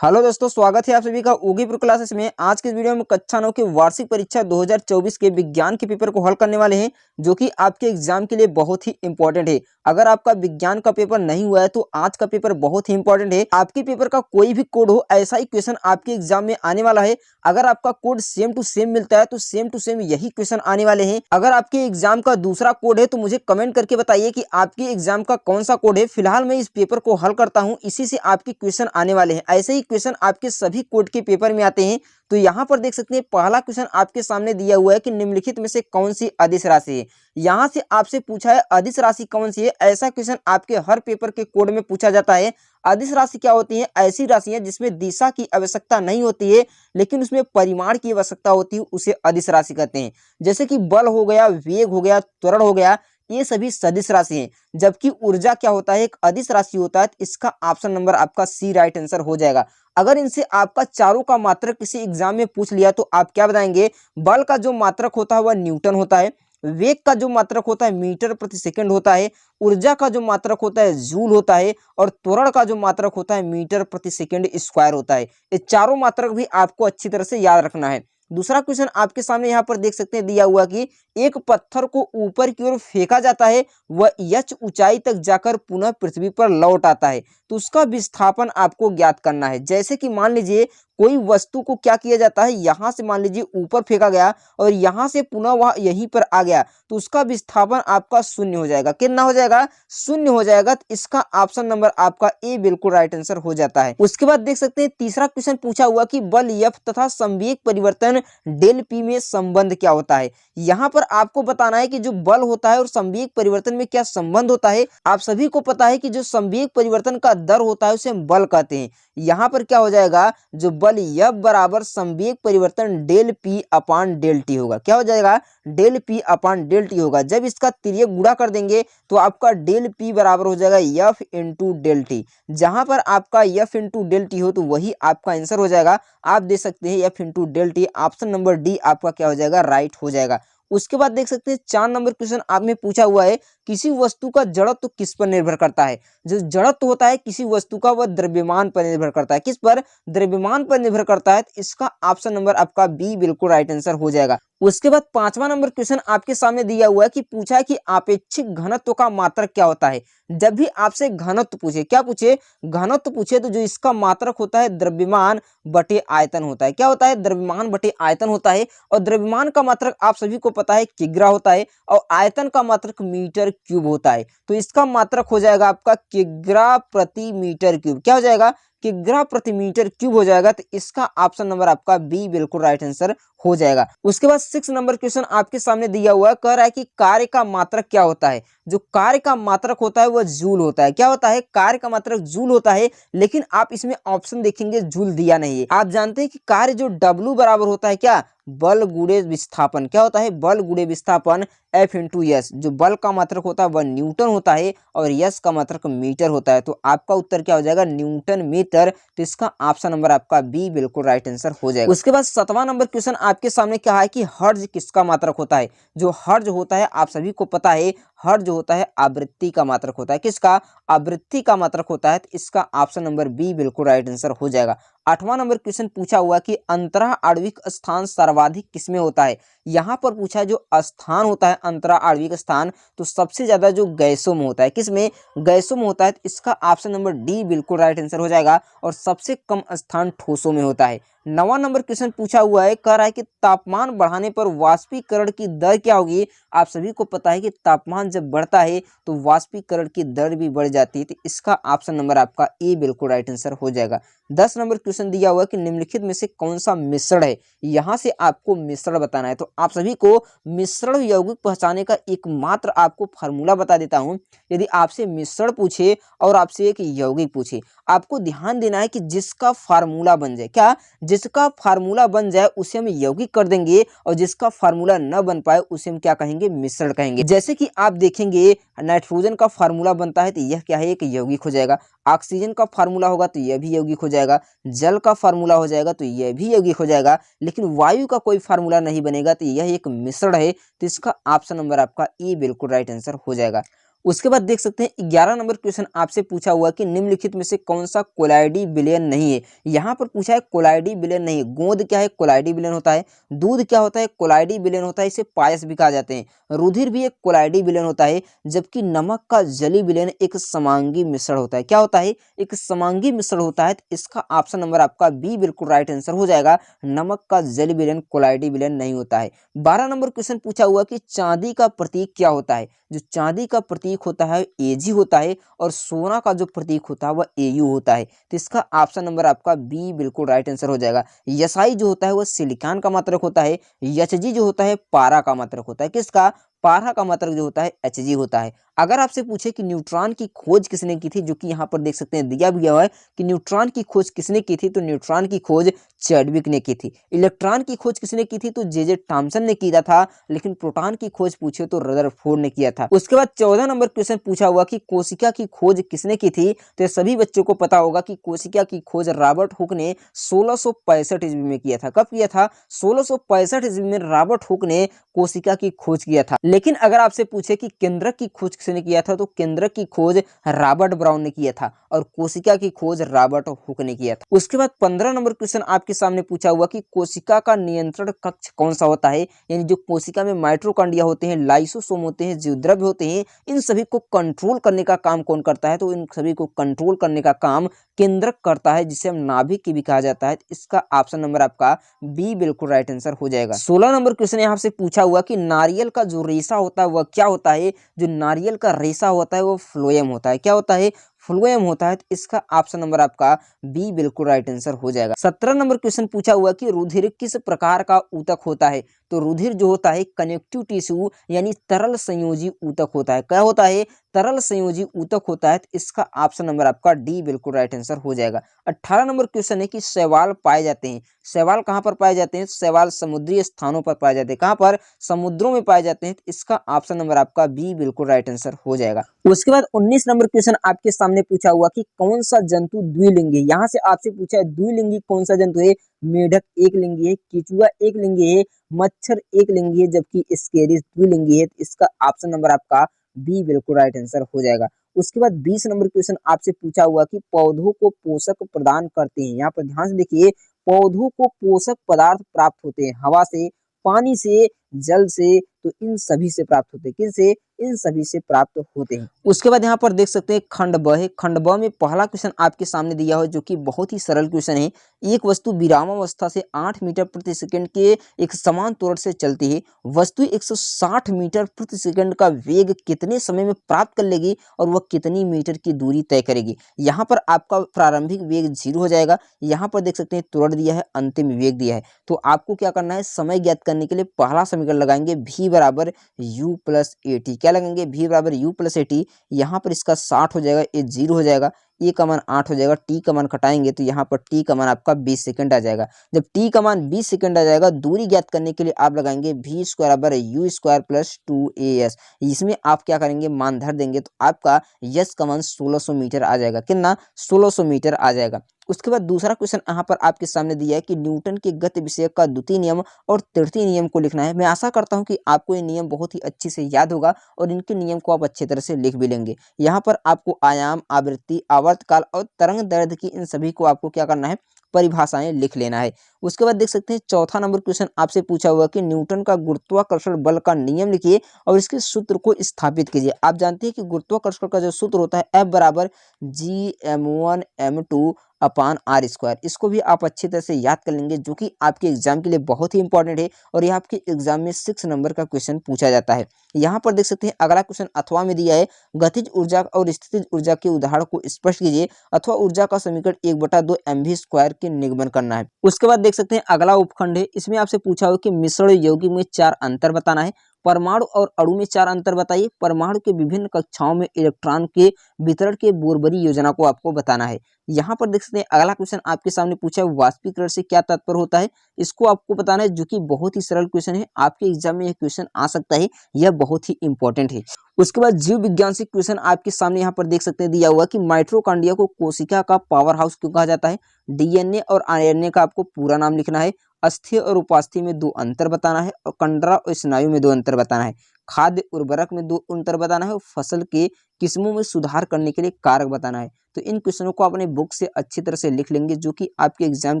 Hello दोस्तों, स्वागत है आप सभी का ओगी प्रो क्लासेस में। आज के इस वीडियो में कक्षा 9 की वार्षिक परीक्षा 2024 के विज्ञान के पेपर को हल करने वाले हैं, जो कि आपके एग्जाम के लिए बहुत ही इंपॉर्टेंट है। अगर आपका विज्ञान का पेपर नहीं हुआ है तो आज का पेपर बहुत ही इंपॉर्टेंट है। आपके पेपर का कोई भी कोड हो, ऐसा ही क्वेश्चन आपके एग्जाम में आने वाला है। अगर आपका कोड सेम टू सेम मिलता है तो सेम टू सेम यही क्वेश्चन आने वाले हैं। अगर आपके एग्जाम का दूसरा कोड है तो मुझे कमेंट करके बताइए कि आपके एग्जाम का कौन सा कोड है। फिलहाल मैं इस पेपर को हल करता हूँ, इसी से आपके क्वेश्चन आने वाले हैं। ऐसे ही क्वेश्चन आपके सभी कोड के पेपर में आते हैं। तो यहाँ पर देख सकते हैं, पहला क्वेश्चन आपके सामने दिया हुआ है कि निम्नलिखित में से कौन सी अदिश राशि है। यहाँ से आपसे पूछा है अदिश राशि कौन सी है। ऐसा क्वेश्चन आपके हर पेपर के कोड में पूछा जाता है। अदिश राशि क्या होती है? ऐसी राशियां जिसमें दिशा की आवश्यकता नहीं होती है लेकिन उसमें परिमाण की आवश्यकता होती है, उसे अदिश राशि कहते हैं। जैसे कि बल हो गया, वेग हो गया, त्वरण हो गया, ये सभी सदिश राशि हैं। जबकि ऊर्जा क्या होता है? एक अदिश राशि होता है। तो इसका ऑप्शन नंबर आपका सी राइट आंसर हो जाएगा। अगर इनसे आपका चारों का मात्रक किसी एग्जाम में पूछ लिया तो आप क्या बताएंगे? बल का जो मात्रक होता है वह न्यूटन होता है, वेग का जो मात्रक होता है मीटर प्रति सेकंड होता है, ऊर्जा का जो मात्रक होता है जूल होता है, और त्वरण का जो मात्रक होता है मीटर प्रति सेकंड स्क्वायर होता है। ये चारों मात्रक भी आपको अच्छी तरह से याद रखना है। दूसरा क्वेश्चन आपके सामने यहाँ पर देख सकते हैं दिया हुआ कि एक पत्थर को ऊपर की ओर फेंका जाता है, वह h ऊंचाई तक जाकर पुनः पृथ्वी पर लौट आता है, तो उसका विस्थापन आपको ज्ञात करना है। जैसे कि मान लीजिए कोई वस्तु को क्या किया जाता है, यहाँ से मान लीजिए ऊपर फेंका गया और यहाँ से पुनः वह यहीं पर आ गया, तो उसका विस्थापन आपका शून्य हो जाएगा। कितना हो जाएगा? शून्य हो जाएगा। तो इसका ऑप्शन नंबर आपका ए बिल्कुल राइट आंसर हो जाता है। उसके बाद देख सकते हैं तीसरा क्वेश्चन पूछा हुआ कि बल एफ तथा संवेग परिवर्तन डेल पी में संबंध क्या होता है। यहाँ पर आपको बताना है कि जो बल होता है और संवेग परिवर्तन में क्या संबंध होता है। आप सभी को पता है कि जो संवेग परिवर्तन का दर होता है उसे हम बल कहते हैं। यहाँ पर क्या हो जाएगा? जो बल एफ बराबर संवेग परिवर्तन del P upon del T होगा। क्या हो जाएगा? Del P upon del T होगा। जब इसका तिर्यक गुणा कर देंगे तो आपका डेल पी बराबर हो जाएगा एफ इंटू डेल टी। जहां पर आपका एफ इंटू डेल टी हो तो वही आपका आंसर हो जाएगा। आप दे सकते हैं F into del T. Option number D आपका क्या हो जाएगा? राइट हो जाएगा। उसके बाद देख सकते हैं 4 नंबर क्वेश्चन आप में पूछा हुआ है किसी वस्तु का जड़त्व किस पर निर्भर करता है। जो जड़त्व होता है किसी वस्तु का वह द्रव्यमान पर निर्भर करता है। किस पर? द्रव्यमान पर निर्भर करता है। तो इसका ऑप्शन नंबर आपका बी बिल्कुल राइट आंसर हो जाएगा। उसके बाद 5वां नंबर क्वेश्चन आपके सामने दिया हुआ है कि पूछा है कि आपेक्षिक घनत्व का मात्रक क्या होता है। जब भी आपसे घनत्व पूछे, क्या पूछे? घनत्व पूछे, तो जो इसका मात्रक होता है द्रव्यमान बटे आयतन होता है। क्या होता है? द्रव्यमान बटे आयतन होता है। और द्रव्यमान का मात्रक आप सभी को पता है किग्रा होता है, और आयतन का मात्रक मीटर क्यूब होता है। तो इसका मात्रक हो जाएगा आपका किग्रा प्रति मीटर क्यूब। क्या हो जाएगा? किग्रा प्रति मीटर क्यूब हो जाएगा। तो इसका ऑप्शन नंबर आपका बी बिल्कुल राइट आंसर हो जाएगा। उसके बाद 6 नंबर क्वेश्चन आपके सामने दिया हुआ है, कह रहा है कि कार्य का मात्रक क्या होता है। जो कार्य का मात्रक होता है वह जूल होता है। क्या होता है? कार्य का मात्रक जूल होता है। लेकिन आप इसमें ऑप्शन देखेंगे जूल दिया नहीं है। आप जानते हैं कि कार्य जो W बराबर होता है क्या? बल गुणे विस्थापन। क्या होता है? बल गुणे विस्थापन F इंटू एस। जो बल का मात्रक होता है वह न्यूटन होता है और यस का मात्रक मीटर होता है। तो आपका उत्तर क्या हो जाएगा? Newton metre. तो इसका ऑप्शन नंबर आपका बी बिल्कुल राइट आंसर हो जाएगा। उसके बाद 7वां नंबर क्वेश्चन आपके सामने क्या है कि हर्ज किसका मात्रक होता है। जो हर्ज होता है आप सभी को पता है, हर्ज होता है आवृत्ति का मात्रक होता है। किसका? आवृत्ति का मात्रक होता है। तो इसका ऑप्शन नंबर बी बिल्कुल राइट आंसर हो जाएगा। 8वां नंबर क्वेश्चन पूछा हुआ कि अंतरः आणविक स्थान सर्वाधिक किसमें होता है। यहाँ पर पूछा है जो स्थान होता है अंतरः आणविक स्थान, तो सबसे ज्यादा जो गैसों में होता है। किसमें? गैसों में होता है। तो इसका ऑप्शन नंबर डी बिल्कुल राइट आंसर हो जाएगा। और सबसे कम स्थान ठोसों में होता है। 9वां नंबर क्वेश्चन पूछा हुआ है, कह रहा है कि तापमान बढ़ाने पर वाष्पीकरण की दर क्या होगी। आप सभी को पता है कि तापमान जब बढ़ता है तो वाष्पीकरण की दर भी बढ़ जाती है। तो इसका ऑप्शन नंबर आपका ए बिल्कुल राइट आंसर हो जाएगा। 10 नंबर क्वेश्चन दिया हुआ है कि निम्नलिखित में से कौन सा मिश्रण है। यहाँ से आपको मिश्रण बताना है। तो आप सभी को मिश्रण यौगिक पहचाने का एकमात्र आपको फार्मूला बता देता हूँ। यदि आपसे मिश्रण पूछे और आपसे एक यौगिक पूछे, आपको ध्यान देना है कि जिसका फार्मूला बन जाए, क्या? जिसका फार्मूला बन जाए उसे हम यौगिक कर देंगे, और जिसका फार्मूला न बन पाए उसे हम क्या कहेंगे? मिश्रण कहेंगे। जैसे कि आप देखेंगे नाइट्रोजन का फार्मूला बनता है तो यह क्या है? एक यौगिक हो जाएगा। ऑक्सीजन का फार्मूला होगा तो यह भी यौगिक हो जाएगा। जल का फार्मूला हो जाएगा तो यह भी यौगिक हो जाएगा। लेकिन वायु का कोई फार्मूला नहीं बनेगा तो यह एक मिश्रण है। तो इसका ऑप्शन नंबर आपका ए बिल्कुल राइट आंसर हो जाएगा। उसके बाद देख सकते हैं 11 नंबर क्वेश्चन आपसे पूछा हुआ कि निम्नलिखित में से कौन सा कोलाइडी विलयन नहीं है। यहाँ पर पूछा है कोलाइडी विलयन नहीं है। गोंद क्या है? कोलाइडी विलयन होता है। दूध क्या होता है? कोलाइडी विलयन होता है, इसे पायस भी कहा जाते हैं। रुधिर भी एक कोलाइडी विलयन होता है, जबकि नमक का जली विलयन एक समांगी मिश्रण होता है। क्या होता है? एक समांगी मिश्रण होता है। तो इसका ऑप्शन नंबर आपका बी बिल्कुल राइट आंसर हो जाएगा। नमक का जली विलयन कोलाइडी विलयन नहीं होता है। 12 नंबर क्वेश्चन पूछा हुआ कि चांदी का प्रतीक क्या होता है। जो चांदी का प्रतीक होता है एजी होता है, और सोना का जो प्रतीक होता है वह एयू होता है। तो इसका ऑप्शन नंबर आपका बी बिल्कुल राइट आंसर हो जाएगा। एसआई जो होता है वह सिलिकॉन का मात्रक होता है। एचजी जो होता है पारा का मात्रक होता है। किसका? पारा का मात्रक जो होता है एचजी होता है। अगर आपसे पूछे कि न्यूट्रॉन की खोज किसने की थी, जो कि यहाँ पर देख सकते हैं दिया भी हुआ है कि न्यूट्रॉन की खोज किसने की थी, तो न्यूट्रॉन की खोज चैडविक ने की थी। इलेक्ट्रॉन की खोज किसने की थी, तो जे थॉमसन ने किया था। लेकिन प्रोटॉन की खोज पूछे तो रदरफोर्ड ने किया था। उसके बाद 14 नंबर क्वेश्चन पूछा हुआ कि कोशिका की खोज किसने की थी। तो सभी बच्चों को पता होगा कि कोशिका की खोज रॉबर्ट हुक ने 1665 ईस्वी में किया था। कब किया था? 1665 ईस्वी में रॉबर्ट हुक ने कोशिका की खोज किया था। लेकिन अगर आपसे पूछे कि केंद्रक की खोज किसने किया था, तो केंद्रक की खोज रॉबर्ट ब्राउन ने किया था, और कोशिका की खोज रॉबर्ट हुक ने किया था। उसके बाद 15 नंबर क्वेश्चन आपके सामने पूछा हुआ कि कोशिका का नियंत्रण कक्ष कौन सा होता है। यानी जो कोशिका में माइटोकॉन्ड्रिया होते हैं, लाइसोसोम होते हैं, जीवद्रव्य होते हैं, इन सभी को कंट्रोल करने का काम कौन करता है, तो इन सभी को कंट्रोल करने का काम केंद्रक करता है, जिसे हम नाभिक भी कहा जाता है। इसका ऑप्शन नंबर आपका बी बिल्कुल राइट आंसर हो जाएगा। 16 नंबर क्वेश्चन यहाँ से पूछा हुआ कि नारियल का जो रेशा होता है वह क्या होता है। जो नारियल का रेशा होता है वो फ्लोएम होता है। क्या होता है? फ्लोएम होता है। तो इसका ऑप्शन नंबर आपका बी बिल्कुल राइट आंसर हो जाएगा। 17 नंबर क्वेश्चन पूछा हुआ कि रुधिर किस प्रकार का ऊतक होता है। तो रुधिर जो होता है कनेक्टिव टिश्यू यानी तरल संयोजी ऊतक होता है। क्या होता है? तरल संयोजी ऊतक होता है। तो इसका ऑप्शन नंबर आपका डी बिल्कुल राइट आंसर हो जाएगा। 18 नंबर क्वेश्चन है कि शैवाल पाए जाते हैं। शैवाल कहाँ पर पाए जाते हैं? शैवाल समुद्री स्थानों पर पाए जाते हैं। कहाँ पर? समुद्रों में पाए जाते हैं। तो इसका ऑप्शन नंबर आपका बी बिल्कुल राइट आंसर हो जाएगा। उसके बाद 19 नंबर क्वेश्चन आपके सामने पूछा हुआ कि कौन सा जंतु द्विलिंगी है। यहाँ से आपसे पूछा है द्विलिंगी कौन सा जंतु है। मेढक एक लिंगी है, केचुआ एक लिंगी है, मच्छर एक लिंगी है, जबकि स्केरिस द्विलिंगी है। इसका ऑप्शन नंबर आपका बी बिल्कुल राइट आंसर हो जाएगा। उसके बाद 20 नंबर क्वेश्चन आपसे पूछा हुआ कि पौधों को पोषक प्रदान करते हैं। यहाँ पर ध्यान से देखिए, पौधों को पोषक पदार्थ प्राप्त होते हैं हवा से, पानी से, जल से। तो इन सभी से प्राप्त होते हैं। किनसे? इन सभी से प्राप्त होते हैं। उसके बाद यहाँ पर देख सकते हैं खंड ब है। खंड ब में पहला क्वेश्चन आपके सामने दिया हो, जो कि बहुत ही सरल क्वेश्चन है। एक वस्तु विरामावस्था से 8 मीटर प्रति सेकंड के एक समान त्वरण से चलती है। वस्तु 160 मीटर प्रति सेकंड का वेग कितने समय में प्राप्त कर लेगी, और वह कितनी मीटर की दूरी तय करेगी। यहाँ पर आपका प्रारंभिक वेग 0 हो जाएगा। यहाँ पर देख सकते हैं त्वरण दिया है, अंतिम वेग दिया है। तो आपको क्या करना है, समय ज्ञात करने के लिए पहला समीकरण लगाएंगे v बराबर u प्लस ए टी। क्या लगेंगे? v बराबर u प्लस ए टी। यहाँ पर इसका 60 हो जाएगा, ये 0 हो जाएगा, ए का मान 8 हो जाएगा, टी का मान घटाएंगे तो यहाँ पर टी का मान आपका 20 सेकंड आ जाएगा। जब टी का मान 20 सेकंड आ जाएगा, दूरी ज्ञात करने के लिए आप लगाएंगे v स्क्वायर बराबर यू स्क्वायर प्लस 2as। इसमें आप क्या करेंगे, मान धर देंगे तो आपका यस का मान 1600 मीटर आ जाएगा। कितना? 1600 मीटर आ जाएगा। उसके बाद दूसरा क्वेश्चन यहाँ पर आपके सामने दिया है कि न्यूटन के गति विषयक का द्वितीय नियम और तृतीय नियम को लिखना है। मैं आशा करता हूँ कि आपको ये नियम बहुत ही अच्छे से याद होगा और इनके नियम को आप अच्छी तरह से लिख भी लेंगे। यहाँ पर आपको आयाम, आवृत्ति, आवर्तकाल और तरंग दैर्ध्य की इन सभी को आपको क्या करना है, परिभाषाएं लिख लेना है। उसके बाद देख सकते हैं चौथा नंबर क्वेश्चन आपसे पूछा हुआ कि न्यूटन का गुरुत्वाकर्षण बल का नियम लिखिए और इसके सूत्र को स्थापित कीजिए। आप जानते हैं कि गुरुत्वाकर्षण का जो सूत्र होता है F बराबर Gm1m2 अपान आर स्क्वायर। इसको भी आप अच्छी तरह से याद कर लेंगे, जो कि आपके एग्जाम के लिए बहुत ही इंपॉर्टेंट है और यह आपके एग्जाम में 6 नंबर का क्वेश्चन पूछा जाता है। यहाँ पर देख सकते हैं अगला क्वेश्चन अथवा में दिया है, गतिज ऊर्जा और स्थितिज ऊर्जा के उदाहरण को स्पष्ट कीजिए। अथवा ऊर्जा का समीकरण 1/2 mv स्क्वायर के निगमन करना है। उसके बाद देख सकते हैं अगला उपखंड है, इसमें आपसे पूछा हो कि मिश्रण यौगिक में 4 अंतर बताना है। परमाणु और अणु में 4 अंतर बताइए। परमाणु के विभिन्न कक्षाओं में इलेक्ट्रॉन के वितरण के बोरबरी योजना को आपको बताना है। यहाँ पर देख सकते हैं अगला क्वेश्चन आपके सामने पूछा है, वाष्पीकरण से क्या तात्पर्य होता है, इसको आपको बताना है, जो कि बहुत ही सरल क्वेश्चन है। आपके एग्जाम में यह क्वेश्चन आ सकता है, यह बहुत ही इंपॉर्टेंट है। उसके बाद जीव विज्ञान से क्वेश्चन आपके सामने यहाँ पर देख सकते हैं दिया हुआ कि माइटोकॉन्ड्रिया को कोशिका का पावर हाउस क्यों कहा जाता है। डीएनए और आरएनए का आपको पूरा नाम लिखना है। अस्थि और उपास्थि में 2 अंतर बताना है और कंडरा और स्नायु में 2 अंतर बताना है। खाद्य उर्वरक में 2 अंतर बताना है और फसल के किस्मों में सुधार करने के लिए कारक बताना है। तो इन क्वेश्चनों को अपने बुक से अच्छी तरह से लिख लेंगे, जो कि आपके एग्जाम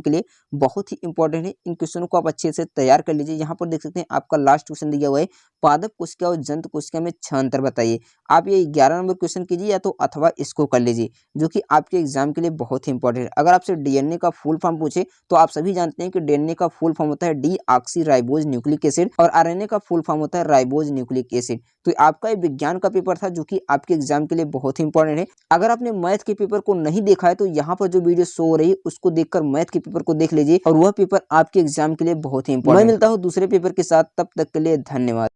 के लिए बहुत ही इंपॉर्टेंट है। इन क्वेश्चनों को आप अच्छे से तैयार कर लीजिए। यहाँ पर देख सकते हैं आपका लास्ट क्वेश्चन दिया हुआ है, पादप कोशिका और जंतु कोशिका में 6 अंतर बताइए। आप ये 11 नंबर क्वेश्चन कीजिए या तो अथवा इसको कर लीजिए, जो कि आपके एग्जाम के लिए बहुत ही इंपॉर्टेंट है। अगर आपसे डीएनए का फुल फॉर्म पूछे तो आप सभी जानते हैं कि डीएनए का फुल फॉर्म होता है डीऑक्सी राइबोज न्यूक्लिक एसिड और आरएनए का फुल फॉर्म होता है राइबोज न्यूक्लिक एसिड। तो आपका ये विज्ञान का पेपर था, जो कि आपके एग्जाम के लिए बहुत ही इंपॉर्टेंट है। अगर आपने मैथ के पेपर को नहीं देखा है तो यहाँ पर जो वीडियो शो हो रही है उसको देखकर मैथ के पेपर को देख लीजिए, और वह पेपर आपके एग्जाम के लिए बहुत ही इंपॉर्टेंट है। मैं मिलता हूँ दूसरे पेपर के साथ, तब तक के लिए धन्यवाद।